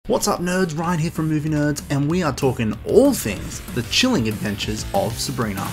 What's up nerds, Ryan here from Movie Nerds, and we are talking all things The Chilling Adventures of Sabrina.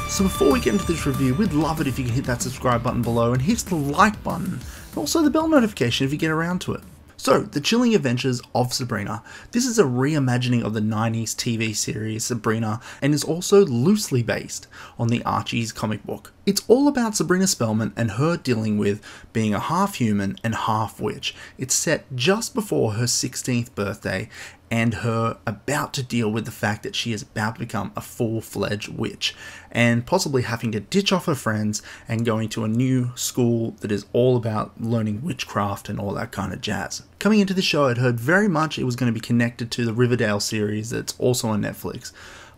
So before we get into this review, we'd love it if you can hit that subscribe button below and hit the like button, and also the bell notification if you get around to it. So, The Chilling Adventures of Sabrina. This is a reimagining of the 90s TV series Sabrina, and is also loosely based on the Archie's comic book. It's all about Sabrina Spellman and her dealing with being a half human and half witch. It's set just before her 16th birthday, and her about to deal with the fact that she is about to become a full-fledged witch, and possibly having to ditch off her friends and going to a new school that is all about learning witchcraft and all that kind of jazz. Coming into the show, I'd heard very much it was going to be connected to the Riverdale series that's also on Netflix,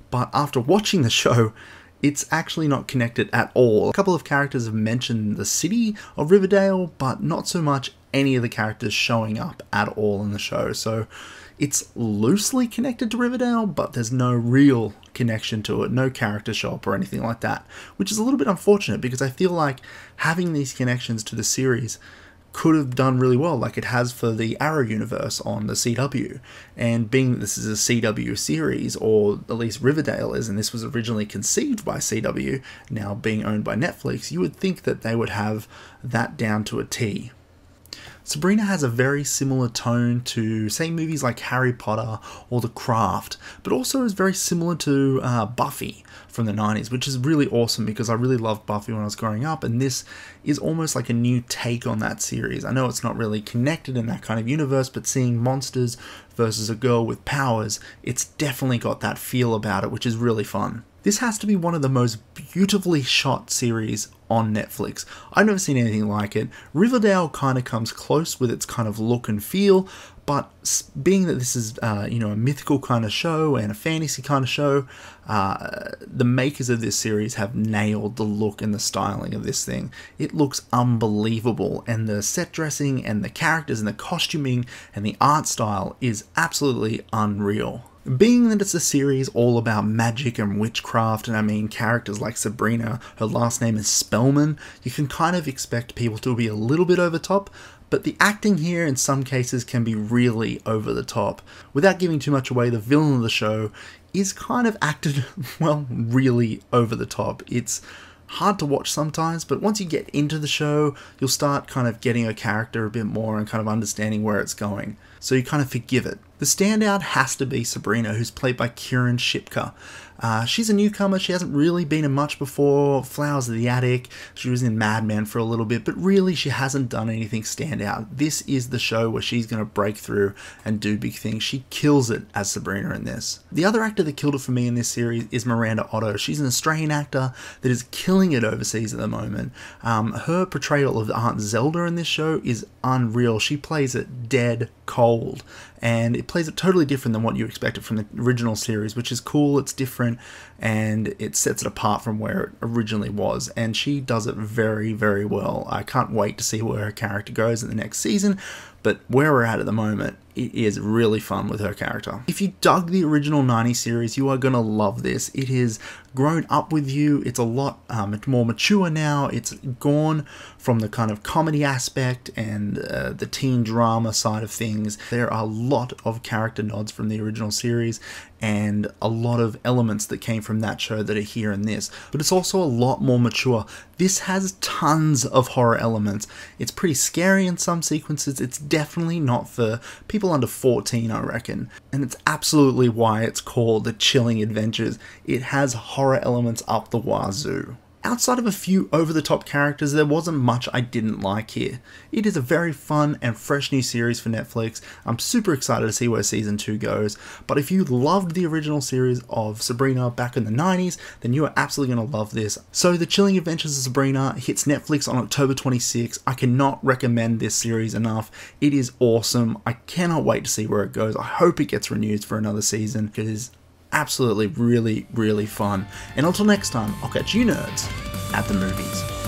but after watching the show, it's actually not connected at all. A couple of characters have mentioned the city of Riverdale, but not so much any of the characters showing up at all in the show, so it's loosely connected to Riverdale, but there's no real connection to it, no character show up or anything like that, which is a little bit unfortunate because I feel like having these connections to the series could have done really well, like it has for the Arrow universe on the CW. And being that this is a CW series, or at least Riverdale is, and this was originally conceived by CW, now being owned by Netflix, you would think that they would have that down to a T. Sabrina has a very similar tone to, say, movies like Harry Potter or The Craft, but also is very similar to Buffy from the 90s, which is really awesome because I really loved Buffy when I was growing up, and this is almost like a new take on that series. I know it's not really connected in that kind of universe, but seeing monsters versus a girl with powers, it's definitely got that feel about it, which is really fun. This has to be one of the most beautifully shot series on Netflix. I've never seen anything like it. Riverdale kind of comes close with its kind of look and feel, but being that this is a mythical kind of show and a fantasy kind of show, the makers of this series have nailed the look and the styling of this thing. It looks unbelievable, and the set dressing and the characters and the costuming and the art style is absolutely unreal. Being that it's a series all about magic and witchcraft, and I mean characters like Sabrina, her last name is Spellman, you can kind of expect people to be a little bit over top, but the acting here in some cases can be really over the top. Without giving too much away, the villain of the show is kind of acted, well, really over the top. It's hard to watch sometimes, but once you get into the show, you'll start kind of getting a character a bit more and kind of understanding where it's going. So you kind of forgive it. The standout has to be Sabrina, who's played by Kieran Shipka. She's a newcomer, she hasn't really been in much before. Flowers of the Attic, she was in Mad Men for a little bit, but really she hasn't done anything stand out. This is the show where she's going to break through and do big things. She kills it as Sabrina in this. The other actor that killed it for me in this series is Miranda Otto. She's an Australian actor that is killing it overseas at the moment. Her portrayal of Aunt Zelda in this show is unreal. She plays it dead cold, and it plays it totally different than what you expected from the original series, which is cool, it's different, and it sets it apart from where it originally was, and she does it very, very well. I can't wait to see where her character goes in the next season, but where we're at the moment, it is really fun with her character. If you dug the original 90s series, you are going to love this. It has grown up with you. It's a lot more mature now. It's gone from the kind of comedy aspect and the teen drama side of things. There are a lot of character nods from the original series and a lot of elements that came from that show that are here in this, but it's also a lot more mature. This has tons of horror elements. It's pretty scary in some sequences. It's definitely not for people under 14, I reckon, and it's absolutely why it's called The Chilling Adventures. It has horror elements up the wazoo. Outside of a few over-the-top characters, there wasn't much I didn't like here. It is a very fun and fresh new series for Netflix. I'm super excited to see where season 2 goes, but if you loved the original series of Sabrina back in the 90s, then you are absolutely going to love this. So The Chilling Adventures of Sabrina hits Netflix on October 26. I cannot recommend this series enough. It is awesome. I cannot wait to see where it goes. I hope it gets renewed for another season because absolutely really, really fun. And until next time, I'll catch you nerds at the movies.